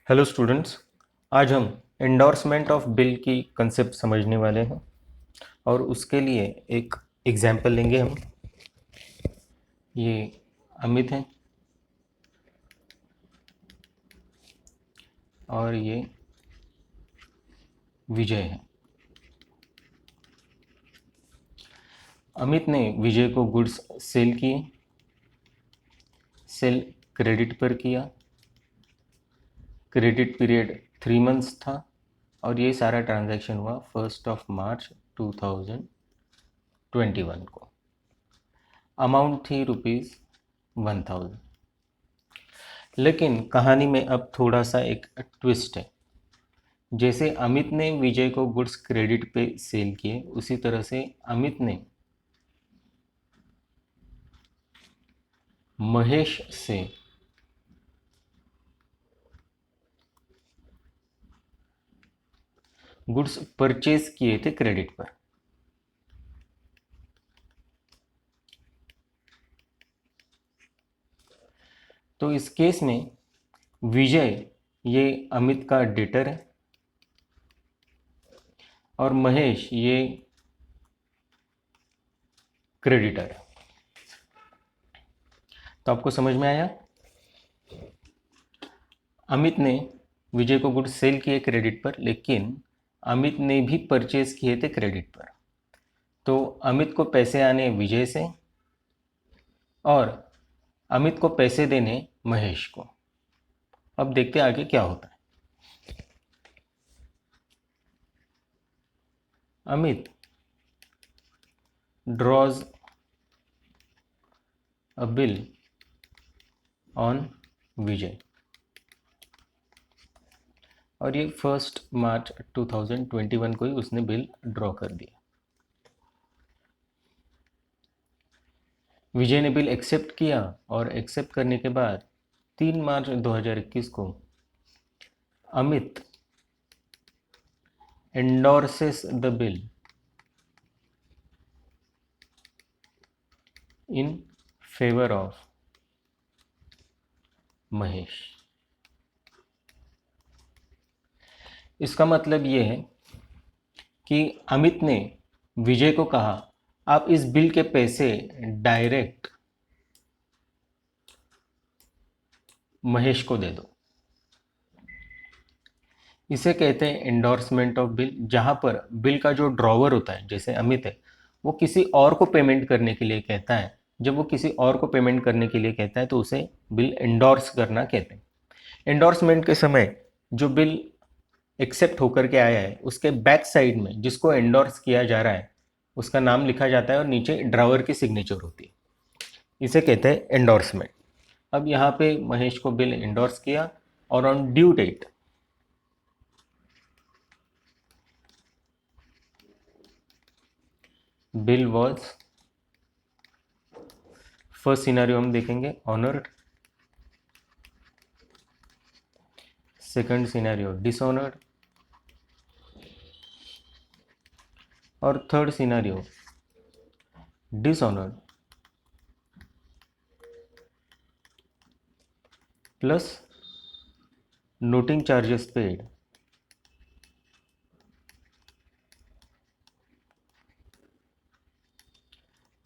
Hello students. आज हम endorsement of bill की कंसेप्ट समझने वाले हैं और उसके लिए एक एग्जाम्पल लेंगे हम। ये अमित हैं और ये विजय हैं। अमित ने विजय को गुड्स सेल किए। सेल क्रेडिट पर किया। क्रेडिट पीरियड 3 मंथ्स था और ये सारा ट्रांजैक्शन हुआ 1 मार्च 2021 को। अमाउंट थी ₹1000। लेकिन कहानी में अब थोड़ा सा एक ट्विस्ट है। जैसे अमित ने विजय को गुड्स क्रेडिट पे सेल किए, उसी तरह से अमित ने महेश से गुड्स परचेज किए थे क्रेडिट पर। तो इस केस में विजय ये अमित का डेटर है और महेश ये क्रेडिटर है। तो आपको समझ में आया? अमित ने विजय को गुड्स सेल किए क्रेडिट पर, लेकिन अमित ने भी परचेज किए थे क्रेडिट पर। तो अमित को पैसे आने विजय से और अमित को पैसे देने महेश को। अब देखते हैं आगे क्या होता है। Amit draws a bill on विजय और ये 1 मार्च 2021 को ही उसने बिल ड्रॉ कर दिया। विजय ने बिल एक्सेप्ट किया और एक्सेप्ट करने के बाद 3 मार्च 2021 को Amit endorses the bill in favor of Mahesh. इसका मतलब ये है कि अमित ने विजय को कहा, आप इस बिल के पैसे डायरेक्ट महेश को दे दो। इसे कहते हैं एंडोर्समेंट ऑफ बिल, जहां पर बिल का जो ड्रॉवर होता है, जैसे अमित है, वो किसी और को पेमेंट करने के लिए कहता है। जब वो किसी और को पेमेंट करने के लिए कहता है तो उसे बिल एंडोर्स करना कहते हैं। एंडोर्समेंट के समय जो बिल एक्सेप्ट होकर के आया है, उसके बैक साइड में जिसको एंडोर्स किया जा रहा है उसका नाम लिखा जाता है और नीचे ड्रावर की सिग्नेचर होती है। इसे कहते हैं एंडोर्समेंट। अब यहाँ पे महेश को बिल एंडोर्स किया और on due date bill was, first scenario हम देखेंगे ऑनर्ड, सेकंड सिनेरियो डिसऑनर्ड और third scenario dishonoured plus noting charges paid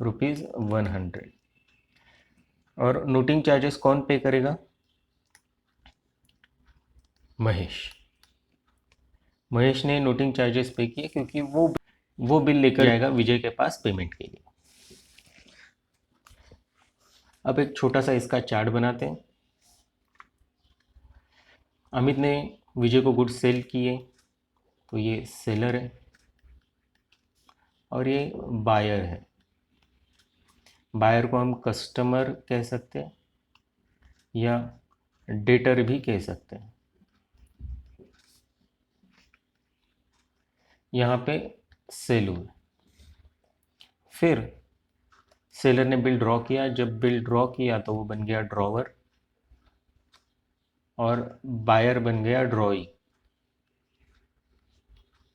₹100। और नोटिंग चार्जेस कौन पे करेगा? महेश। महेश ने नोटिंग चार्जेस पे किए क्योंकि वो बिल लेकर जाएगा विजय के पास पेमेंट के लिए। अब एक छोटा सा इसका चार्ट बनाते हैं। अमित ने विजय को गुड्स सेल किए, तो ये सेलर है और ये बायर है। बायर को हम कस्टमर कह सकते हैं या डेटर भी कह सकते हैं। यहाँ पे सेलर। फिर सेलर ने बिल ड्रॉ किया। जब बिल ड्रॉ किया तो वो बन गया ड्रॉवर और बायर बन गया ड्रॉई।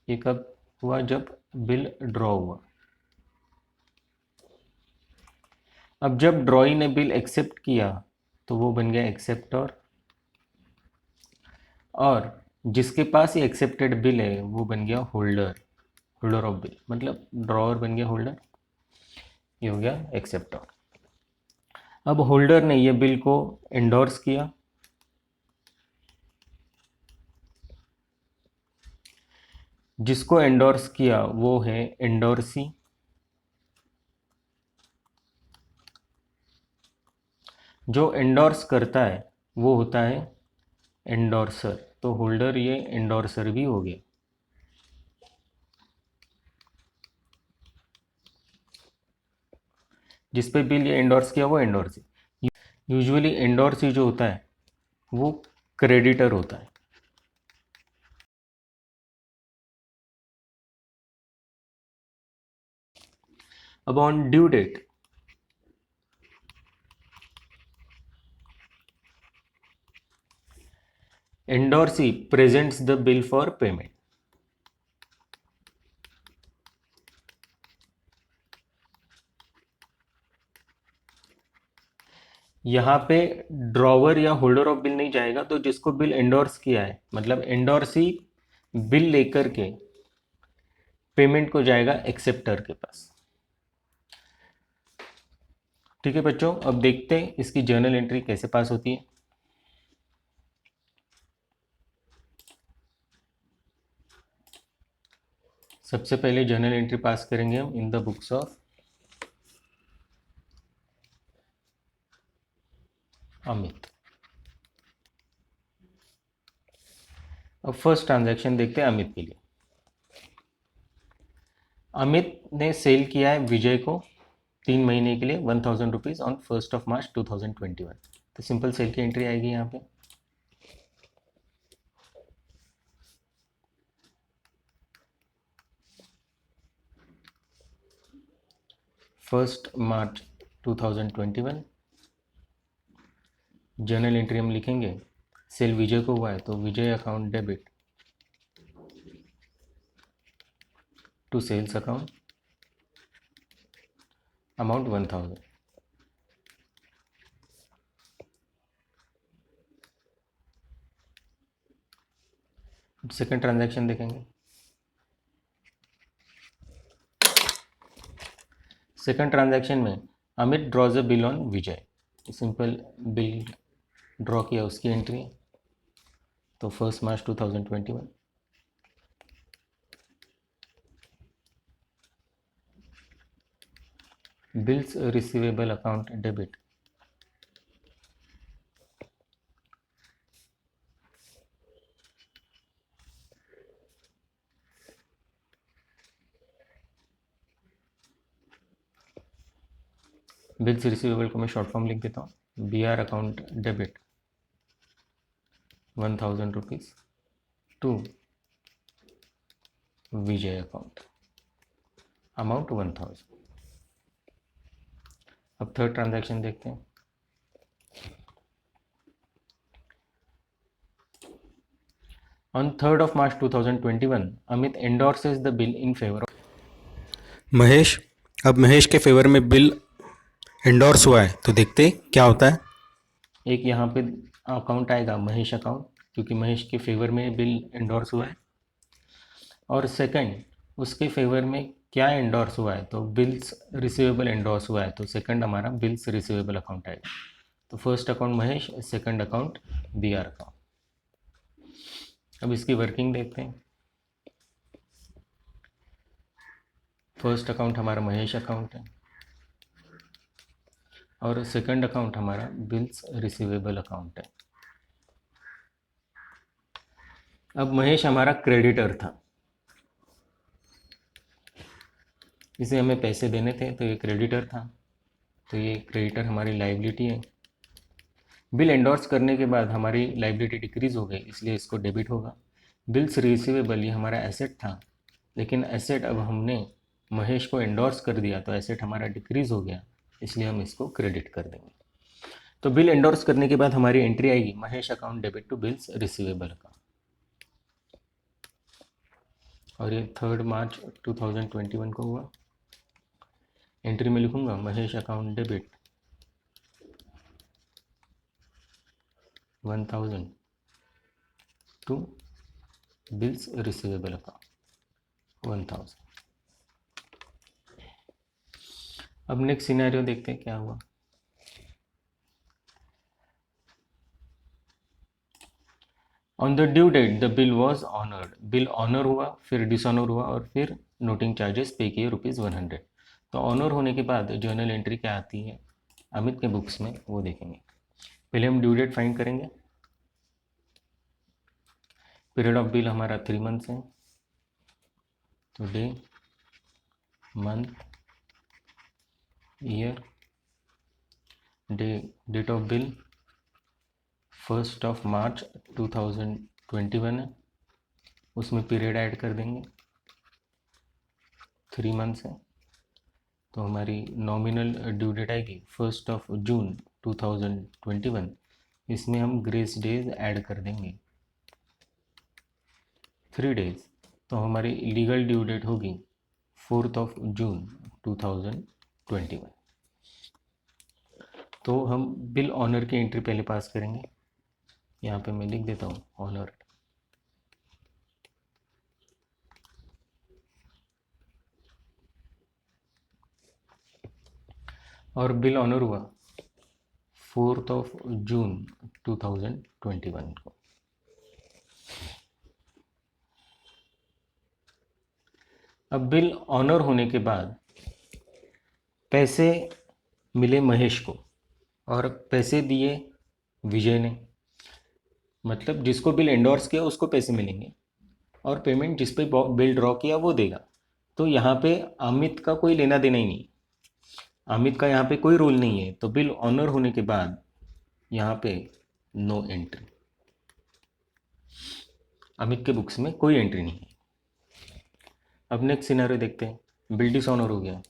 ये कब हुआ? जब बिल ड्रॉ हुआ। अब जब ड्रॉई ने बिल एक्सेप्ट किया तो वो बन गया एक्सेप्टर और जिसके पास ये एक्सेप्टेड बिल है वो बन गया होल्डर ऑफ बिल, मतलब ड्रॉअर बन गया होल्डर, ये हो गया एक्सेप्टर। अब होल्डर ने ये बिल को एंडोर्स किया, जिसको एंडोर्स किया वो है एंडोर्सी, जो एंडोर्स करता है वो होता है एंडोर्सर, तो होल्डर ये एंडोर्सर भी हो गया। जिस पे बिल ये एंडोर्स किया वो एंडोर्सी। यूजुअली एंडोर्सी जो होता है वो क्रेडिटर होता है। अब on due date endorsee presents the bill for payment. यहाँ पे ड्रॉवर या होल्डर ऑफ बिल नहीं जाएगा, तो जिसको बिल एंडोर्स किया है मतलब एंडोर्सी बिल लेकर के पेमेंट को जाएगा एक्सेप्टर के पास। ठीक है बच्चों, अब देखते हैं इसकी जर्नल एंट्री कैसे पास होती है। सबसे पहले जर्नल एंट्री पास करेंगे हम इन द बुक्स ऑफ अमित। अब फर्स्ट ट्रांजैक्शन देखते हैं अमित के लिए। अमित ने सेल किया है विजय को 3 महीने के लिए 1000 रुपीज़ ऑन 1 मार्च 2021। तो सिंपल सेल की एंट्री आएगी यहाँ पे। फर्स्ट मार्च 2021 जर्नल एंट्री हम लिखेंगे, सेल विजय को हुआ है तो Vijay account debit to sales account amount 1000। Second transaction देखेंगे। सेकंड ट्रांजैक्शन में Amit draws a bill on Vijay, simple bill draw किया उसकी एंट्री। तो 1 March 2021 bills receivable account debit bills receivable को मैं शॉर्ट फॉर्म लिख देता हूँ, BR account debit 1000 rupees to Vijay account amount 1000। अब थर्ड ट्रांजैक्शन देखते हैं। On 3 March 2021 Amit endorses the bill in favour of Mahesh. अब महेश के फेवर में बिल एंडोर्स हुआ है, तो देखते हैं क्या होता है। एक यहाँ पे अकाउंट आएगा महेश अकाउंट, क्योंकि महेश के फेवर में बिल एंडोर्स हुआ है। और सेकंड उसके फेवर में क्या एंडोर्स हुआ है, तो बिल्स रिसीवेबल एंडोर्स हुआ है, तो सेकंड हमारा बिल्स रिसीवेबल अकाउंट आएगा। तो first account Mahesh, second account BR account. अब इसकी वर्किंग देखते हैं। फर्स्ट अकाउंट हमारा महेश अकाउंट है और सेकंड अकाउंट हमारा बिल्स रिसीवेबल अकाउंट है। अब महेश हमारा क्रेडिटर था, इसे हमें पैसे देने थे तो ये क्रेडिटर था, तो ये क्रेडिटर हमारी लाइबिलिटी है। बिल एंडोर्स करने के बाद हमारी लाइबिलिटी डिक्रीज़ हो गई, इसलिए इसको डेबिट होगा। बिल्स रिसीवेबल ये हमारा एसेट था, लेकिन एसेट अब हमने महेश को एंडोर्स कर दिया तो एसेट हमारा डिक्रीज़ हो गया, इसलिए हम इसको क्रेडिट कर देंगे। तो बिल एंडोर्स करने के बाद हमारी एंट्री आएगी Mahesh account debit to bills receivable account. और ये 3 मार्च 2021 को हुआ। एंट्री में लिखूंगा Mahesh account debit 1000 to bills receivable account 1000। अब नेक्स्ट सिनेरियो देखते हैं क्या हुआ। On the due date the bill was honoured, bill honour हुआ, फिर डिसऑनर हुआ और फिर नोटिंग चार्जेस पे किए ₹100। तो ऑनर होने के बाद जर्नल एंट्री क्या आती है अमित के बुक्स में वो देखेंगे। पहले हम ड्यू डेट फाइंड करेंगे। पीरियड ऑफ बिल हमारा 3 मंथ्स है, तो day, month, year, date of bill 1 March 2021 है, उसमें पीरियड ऐड कर देंगे, 3 मंथ्स है, तो हमारी नॉमिनल ड्यू डेट आएगी 1 जून 2021। इसमें हम ग्रेस डेज ऐड कर देंगे 3 डेज, तो हमारी लीगल ड्यू डेट होगी 4 जून 2021। तो हम बिल ऑनर की एंट्री पहले पास करेंगे। यहाँ पे मैं लिख देता हूँ ऑनर, और बिल ऑनर हुआ 4 जून 2021 को। अब बिल ऑनर होने के बाद पैसे मिले महेश को और पैसे दिए विजय ने, मतलब जिसको बिल एंडोर्स किया उसको पैसे मिलेंगे और पेमेंट जिस पे बिल ड्रॉ किया वो देगा। तो यहाँ पे अमित का कोई लेना देना ही नहीं, अमित का यहाँ पे कोई रोल नहीं है। तो बिल ऑनर होने के बाद यहाँ पे नो एंट्री, अमित के बुक्स में कोई एंट्री नहीं है। अब नेक्स्ट सिनेरियो देखते हैं। बिल डिसऑनर हो गया,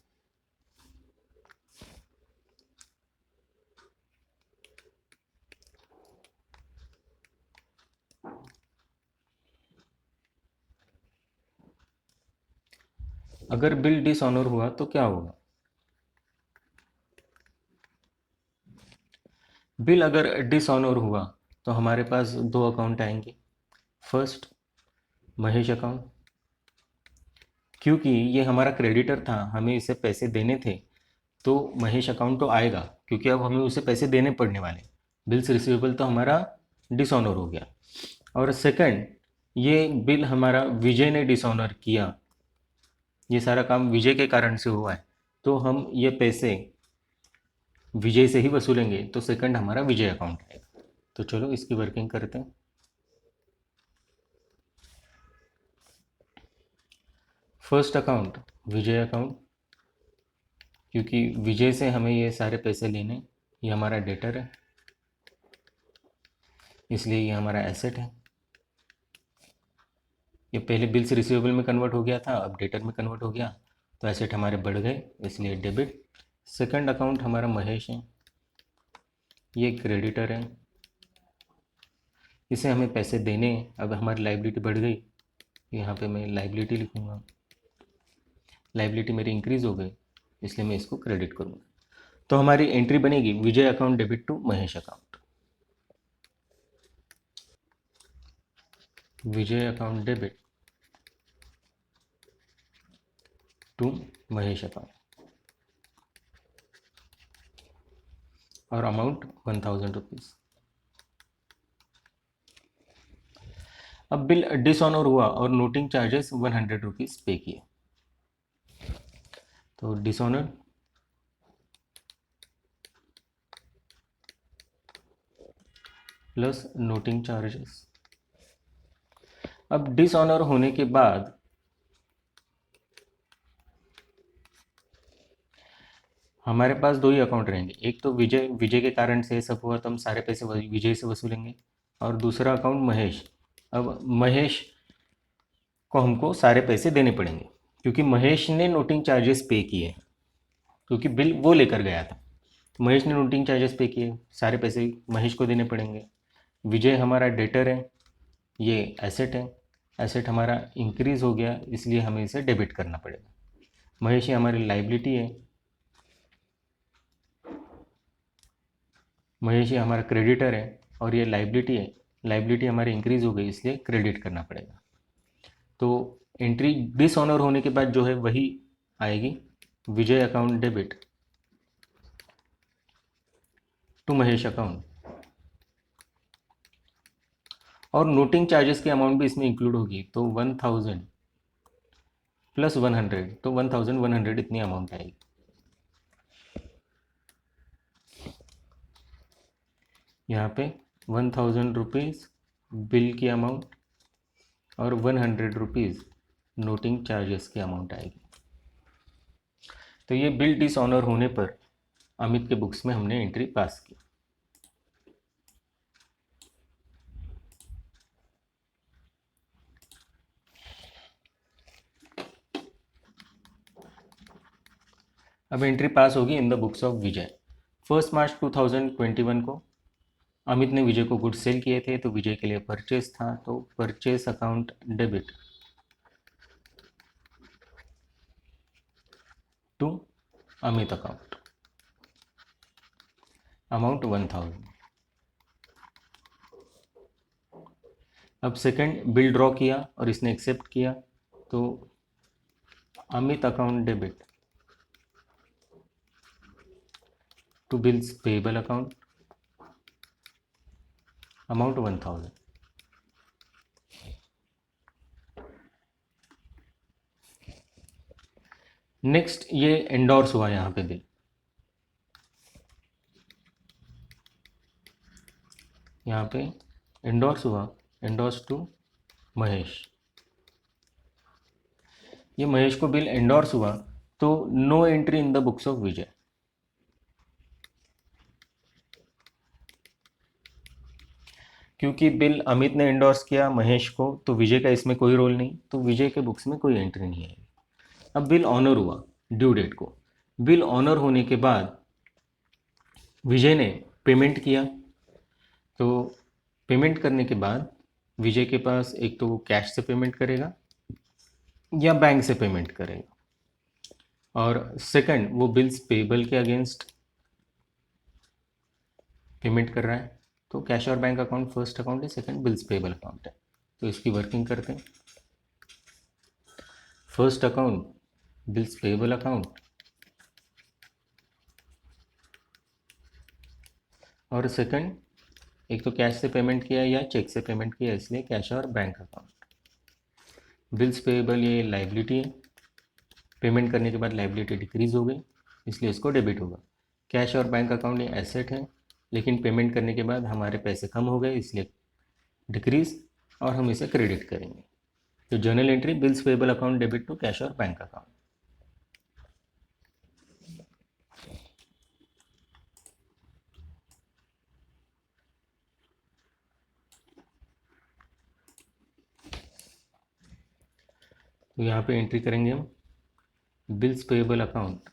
अगर बिल डिसऑनर हुआ तो क्या होगा। बिल अगर डिसऑनर हुआ तो हमारे पास 2 अकाउंट आएंगे। फर्स्ट महेश अकाउंट, क्योंकि ये हमारा क्रेडिटर था, हमें इसे पैसे देने थे, तो महेश अकाउंट तो आएगा क्योंकि अब हमें उसे पैसे देने पड़ने वाले। बिल्स रिसीवेबल तो हमारा डिसऑनर हो गया। और सेकंड, ये बिल हमारा विजय ने डिसऑनर किया, ये सारा काम विजय के कारण से हुआ है, तो हम ये पैसे विजय से ही वसूलेंगे, तो सेकंड हमारा विजय अकाउंट आएगा। तो चलो इसकी वर्किंग करते हैं। फर्स्ट अकाउंट विजय अकाउंट, क्योंकि विजय से हमें ये सारे पैसे लेने, ये हमारा डेटर है इसलिए ये हमारा एसेट है। ये पहले बिल्स रिसीवेबल में कन्वर्ट हो गया था, अब डेटर में कन्वर्ट हो गया, तो एसेट हमारे बढ़ गए इसलिए डेबिट। सेकंड अकाउंट हमारा महेश है, ये क्रेडिटर है, इसे हमें पैसे देने, अब हमारी लाइबिलिटी बढ़ गई, यहाँ पे मैं लाइबिलिटी लिखूँगा, लाइबिलिटी मेरी इंक्रीज़ हो गई इसलिए मैं इसको क्रेडिट करूँगा। तो हमारी एंट्री बनेगी Vijay account debit to Mahesh account, Vijay account debit to Mahesh account, और अमाउंट 1000 रुपीज़। अब बिल डिसऑनर हुआ और नोटिंग चार्जेस 100 रुपीज़ पे किए, तो डिसऑनर प्लस नोटिंग चार्जेस। अब डिसऑनर होने के बाद हमारे पास 2 ही अकाउंट रहेंगे, एक तो विजय, विजय के कारण से सब हुआ तो हम सारे पैसे विजय से वसूलेंगे, और दूसरा अकाउंट महेश। अब महेश को हमको सारे पैसे देने पड़ेंगे क्योंकि महेश ने नोटिंग चार्जेस पे किए, क्योंकि बिल वो लेकर गया था। तो महेश ने नोटिंग चार्जेस पे किए, सारे पैसे महेश को देने पड़ेंगे। विजय हमारा डेटर है, ये एसेट है, एसेट हमारा इंक्रीज़ हो गया इसलिए हमें इसे डेबिट करना पड़ेगा। महेश ये हमारी लाइबिलिटी है, महेश ये हमारा क्रेडिटर है और ये लाइबिलिटी है लाइबिलिटी हमारी इंक्रीज हो गई, इसलिए क्रेडिट करना पड़ेगा। तो एंट्री डिसऑनर होने के बाद जो है वही आएगी, Vijay account debit to Mahesh account, और नोटिंग चार्जेस की अमाउंट भी इसमें इंक्लूड होगी, तो 1000 प्लस 100, तो 1100 इतनी अमाउंट आएगी। यहाँ पे 1000 रुपीज़ बिल की अमाउंट और 100 रुपीज़ नोटिंग चार्जेस की अमाउंट आएगी। तो ये बिल डिसऑनर होने पर अमित के बुक्स में हमने एंट्री पास की। अब एंट्री पास होगी इन the books of Vijay. 1 March 2021 को अमित ने विजय को गुड्स सेल किए थे, तो विजय के लिए परचेस था, तो purchase account debit to Amit account, amount 1000। अब सेकंड बिल ड्रॉ किया और इसने एक्सेप्ट किया, तो Amit account debit to bills payable account, amount 1000। Next ये एंडोर्स हुआ यहाँ पे बिल, यहाँ पे एंडोर्स हुआ, एंडोर्स टू महेश। ये महेश को बिल एंडोर्स हुआ, तो no entry in the books of Vijay. क्योंकि बिल अमित ने एंडोर्स किया महेश को, तो विजय का इसमें कोई रोल नहीं, तो विजय के बुक्स में कोई एंट्री नहीं आएगी। अब बिल ऑनर हुआ ड्यू डेट को। बिल ऑनर होने के बाद विजय ने पेमेंट किया, तो पेमेंट करने के बाद विजय के पास एक तो वो कैश से पेमेंट करेगा या बैंक से पेमेंट करेगा, और सेकंड वो बिल्स पेबल के अगेंस्ट पेमेंट कर रहा है, तो कैश और बैंक अकाउंट फर्स्ट अकाउंट है, सेकंड बिल्स पेबल अकाउंट है। तो इसकी वर्किंग करते हैं। First account bills payable account, और सेकंड एक तो कैश से पेमेंट किया या चेक से पेमेंट किया, इसलिए कैश और बैंक अकाउंट। बिल्स पेबल ये लाइबिलिटी है, पेमेंट करने के बाद लाइबिलिटी डिक्रीज हो गई, इसलिए इसको डेबिट होगा। कैश और बैंक अकाउंट ये एसेट है, लेकिन पेमेंट करने के बाद हमारे पैसे कम हो गए, इसलिए डिक्रीज, और हम इसे क्रेडिट करेंगे। तो journal entry bills payable account debit to cash और बैंक अकाउंट। तो यहाँ पे एंट्री करेंगे हम बिल्स पेबल अकाउंट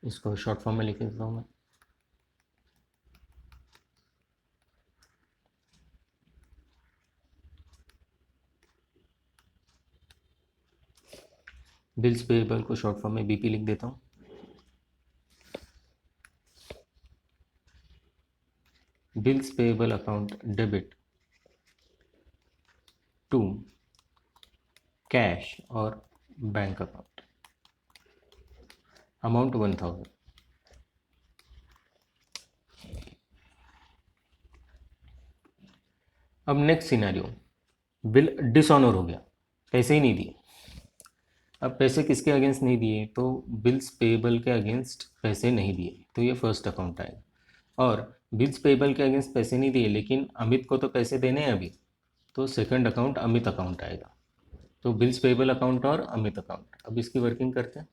इसको शॉर्ट फॉर्म में लिख देता हूँ मैं। बिल्स पेबल को शॉर्ट फॉर्म में बीपी लिख देता हूँ। Bills payable account debit to cash और बैंक अकाउंट, अमाउंट 1000। अब नेक्स्ट सिनेरियो, बिल डिसऑनर हो गया, पैसे ही नहीं दिए। अब पैसे किसके अगेंस्ट नहीं दिए, तो बिल्स पेबल के अगेंस्ट पैसे नहीं दिए, तो ये फर्स्ट अकाउंट आएगा। और बिल्स पेबल के अगेंस्ट पैसे नहीं दिए, लेकिन अमित को तो पैसे देने हैं अभी, तो सेकंड अकाउंट अमित अकाउंट आएगा। तो बिल्स पेबल अकाउंट और अमित अकाउंट। अब इसकी वर्किंग करते हैं।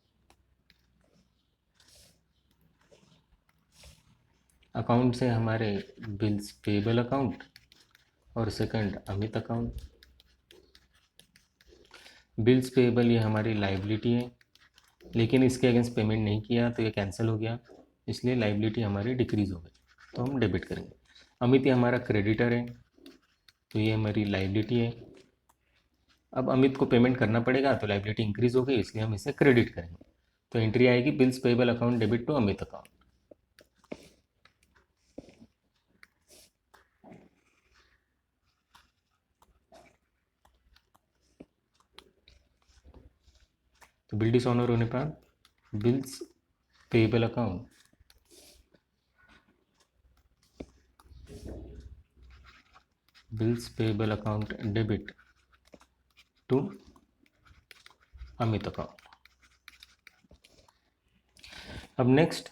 अकाउंट से हमारे बिल्स पेबल अकाउंट और second Amit account. Bills payable ये हमारी लाइबिलिटी है, लेकिन इसके अगेंस्ट पेमेंट नहीं किया, तो ये कैंसिल हो गया, इसलिए लाइबिलिटी हमारी डिक्रीज हो गई, तो हम डेबिट करेंगे। अमित ये हमारा क्रेडिटर है, तो ये हमारी लाइबिलिटी है, अब अमित को पेमेंट करना पड़ेगा, तो लाइबिलिटी इंक्रीज हो गई, इसलिए हम इसे क्रेडिट करेंगे। तो एंट्री आएगी bills payable account debit to Amit account. तो बिल डिसऑनर होने पर bills payable account debit to Amit account. अब नेक्स्ट,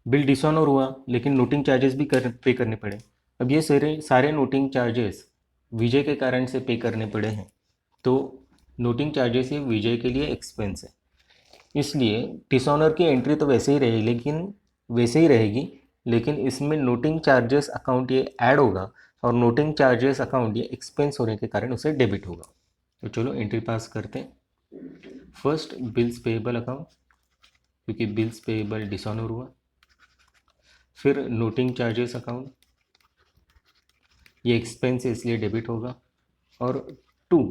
बिल डिसऑनर हुआ लेकिन नोटिंग चार्जेस भी पे करने पड़े। अब ये सारे सारे नोटिंग चार्जेस विजय के कारण से पे करने पड़े हैं, तो नोटिंग चार्जेस ये विजय के लिए एक्सपेंस है, इसलिए डिसऑनर की एंट्री तो वैसे ही रहेगी, लेकिन इसमें नोटिंग चार्जेस अकाउंट ये ऐड होगा, और नोटिंग चार्जेस अकाउंट ये एक्सपेंस होने के कारण उसे डेबिट होगा। तो चलो एंट्री पास करते हैं। फर्स्ट बिल्स पेएबल अकाउंट, क्योंकि बिल्स पेएबल डिसऑनर हुआ। फिर नोटिंग चार्जेस अकाउंट, ये एक्सपेंस है इसलिए डेबिट होगा। और टू,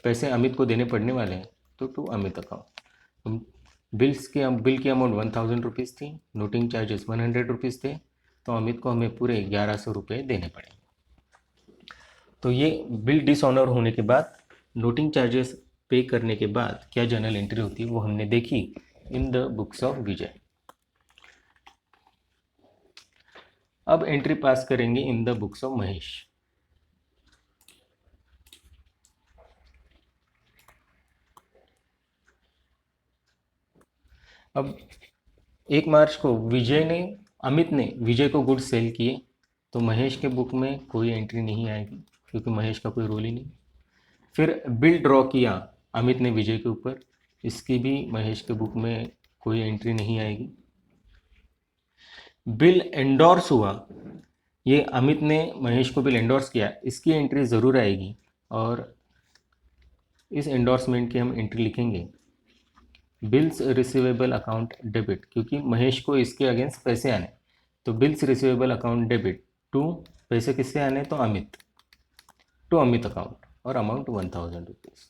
पैसे अमित को देने पड़ने वाले हैं, तो टू अमित अकाउंट। बिल की अमाउंट 1000 रुपीज़ थी, नोटिंग चार्जेस 100 रुपीज़ थे, तो अमित को हमें पूरे 1100 रुपये देने पड़े। तो ये बिल डिसऑनर होने के बाद नोटिंग चार्जेस पे करने के बाद क्या जर्नल एंट्री होती है वो हमने देखी इन द बुक्स ऑफ विजय। अब एंट्री पास करेंगे इन द बुक्स ऑफ महेश। अब 1 मार्च को अमित ने विजय को गुड्स सेल किए, तो महेश के बुक में कोई एंट्री नहीं आएगी, क्योंकि महेश का कोई रोल ही नहीं। फिर बिल ड्रॉ किया अमित ने विजय के ऊपर, इसकी भी महेश के बुक में कोई एंट्री नहीं आएगी। बिल एंडोर्स हुआ, ये अमित ने महेश को बिल एंडोर्स किया, इसकी एंट्री ज़रूर आएगी, और इस एंडोर्समेंट की हम एंट्री लिखेंगे बिल्स रिसीवेबल अकाउंट डेबिट, क्योंकि महेश को इसके अगेंस्ट पैसे आने, तो bills receivable account debit to, पैसे किससे आने, तो अमित, टू अमित अकाउंट, और अमाउंट 1000 रुपीज़।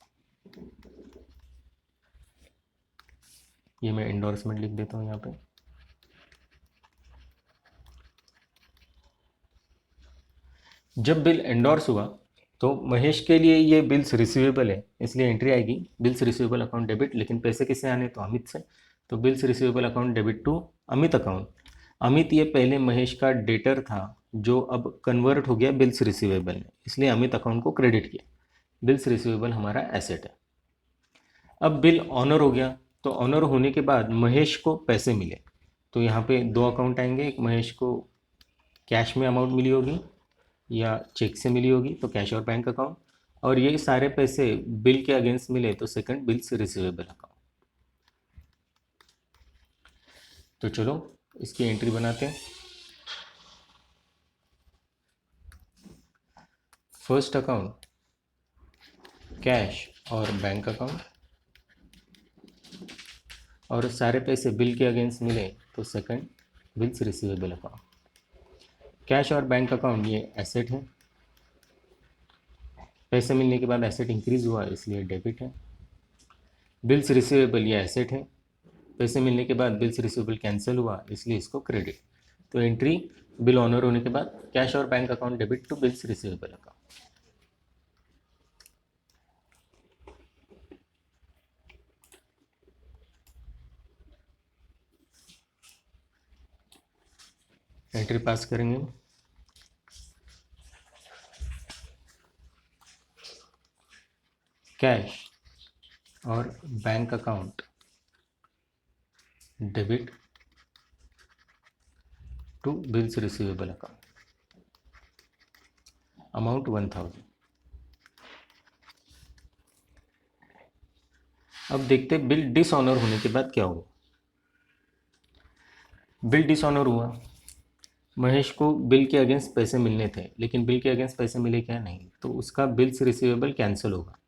ये मैं एंडोर्समेंट लिख देता हूँ यहाँ पे। जब बिल एंडोर्स हुआ तो महेश के लिए ये बिल्स रिसीवेबल है, इसलिए एंट्री आएगी बिल्स रिसीवेबल अकाउंट डेबिट, लेकिन पैसे किससे आने, तो अमित से, तो bills receivable account debit to Amit account. Amit ये पहले महेश का डेटर था, जो अब कन्वर्ट हो गया बिल्स रिसीवेबल में, इसलिए अमित अकाउंट को क्रेडिट किया। बिल्स रिसीवेबल हमारा एसेट है। अब बिल ऑनर हो गया, तो ऑनर होने के बाद महेश को पैसे मिले, तो यहाँ पे दो अकाउंट आएंगे, एक महेश को कैश में अमाउंट मिली होगी या चेक से मिली होगी, तो कैश और बैंक अकाउंट, और ये सारे पैसे बिल के अगेंस्ट मिले, तो सेकंड बिल्स रिसीवेबल अकाउंट। तो चलो इसकी एंट्री बनाते हैं। फर्स्ट अकाउंट कैश और बैंक अकाउंट, और सारे पैसे बिल के अगेंस्ट मिले, तो second bills receivable account. Cash और बैंक अकाउंट ये एसेट है, पैसे मिलने के बाद एसेट इंक्रीज हुआ इसलिए डेबिट है। बिल्स रिसीवेबल ये एसेट है, पैसे मिलने के बाद बिल्स रिसीवेबल कैंसिल हुआ इसलिए इसको क्रेडिट। तो एंट्री बिल ऑनर होने के बाद कैश और bank account debit to bills receivable account. Entry pass करेंगे। कैश और bank account debit to bills receivable account, amount 1000। अब देखते बिल डिसऑनर होने के बाद क्या हुआ। बिल डिसऑनर हुआ, महेश को बिल के अगेंस्ट पैसे मिलने थे, लेकिन बिल के अगेंस्ट पैसे मिले क्या, नहीं, तो उसका बिल्स रिसीवेबल कैंसिल होगा,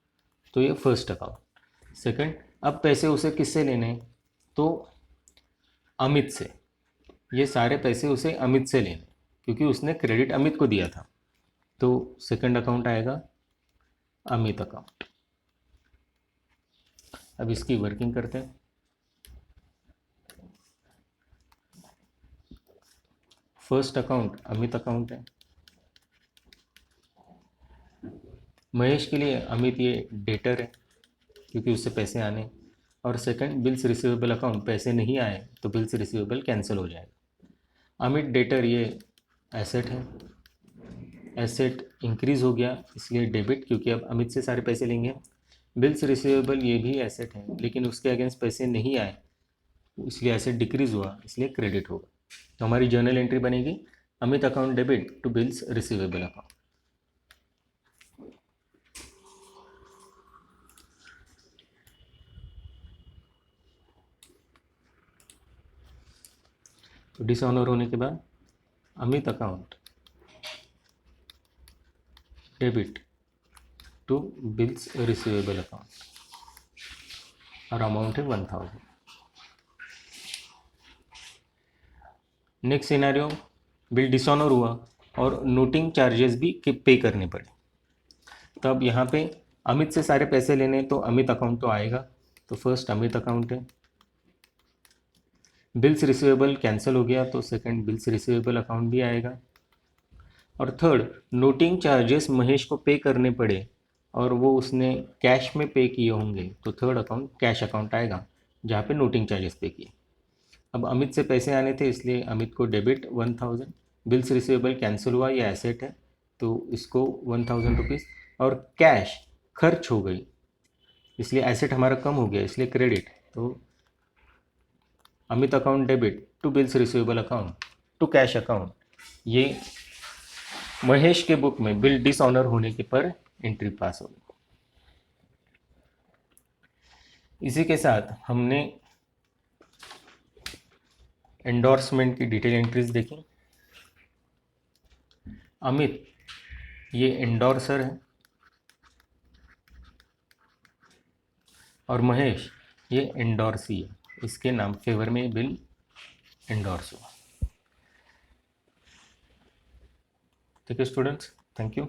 तो ये फर्स्ट अकाउंट। सेकंड, अब पैसे उसे किससे लेने हैं, तो अमित से, ये सारे पैसे उसे अमित से लेने, क्योंकि उसने क्रेडिट अमित को दिया था, तो सेकंड अकाउंट आएगा अमित अकाउंट। अब इसकी वर्किंग करते हैं। फर्स्ट अकाउंट अमित अकाउंट है। महेश के लिए अमित ये डेटर है क्योंकि उससे पैसे आने, और सेकंड बिल्स रिसीवेबल अकाउंट, पैसे नहीं आए तो बिल्स रिसीवेबल कैंसिल हो जाएगा। अमित डेटर ये एसेट है, एसेट इंक्रीज हो गया इसलिए डेबिट क्योंकि अब अमित से सारे पैसे लेंगे। बिल्स रिसीवेबल ये भी एसेट है लेकिन उसके अगेंस्ट पैसे नहीं आए इसलिए एसेट डिक्रीज हुआ इसलिए क्रेडिट होगा। तो हमारी जर्नल एंट्री बनेगी Amit account debit to bills receivable account. तो डिसऑनर होने के बाद Amit account debit to bills receivable account और अमाउंट है 1000। नेक्स्ट सिनेरियो, बिल डिसऑनर हुआ और नोटिंग चार्जेस भी पे करने पड़े। तो अब यहाँ पे अमित से सारे पैसे लेने तो अमित अकाउंट तो आएगा, तो फर्स्ट अमित अकाउंट है। बिल्स रिसीवेबल कैंसिल हो गया तो सेकंड बिल्स रिसीवेबल अकाउंट भी आएगा। और थर्ड नोटिंग चार्जेस महेश को पे करने पड़े और वो उसने कैश में पे किए होंगे तो थर्ड अकाउंट कैश अकाउंट आएगा जहाँ पे नोटिंग चार्जेस पे किए। अब अमित से पैसे आने थे इसलिए अमित को डेबिट 1000, बिल्स रिसीवेबल कैंसिल हुआ, ये एसेट है तो इसको 1000 रुपीज़, और कैश खर्च हो गई इसलिए एसेट हमारा कम हो गया इसलिए क्रेडिट। तो Amit account debit to bills receivable account to cash account, ये महेश के बुक में बिल डिसऑनर होने के पर एंट्री पास होगी। इसी के साथ हमने एंडोर्समेंट की डिटेल एंट्रीज देखी। अमित ये एंडोर्सर है और महेश ये एंडोर्सी है, इसके नाम फेवर में बिल एंडोर्स हुआ। ठीक है स्टूडेंट्स, थैंक यू।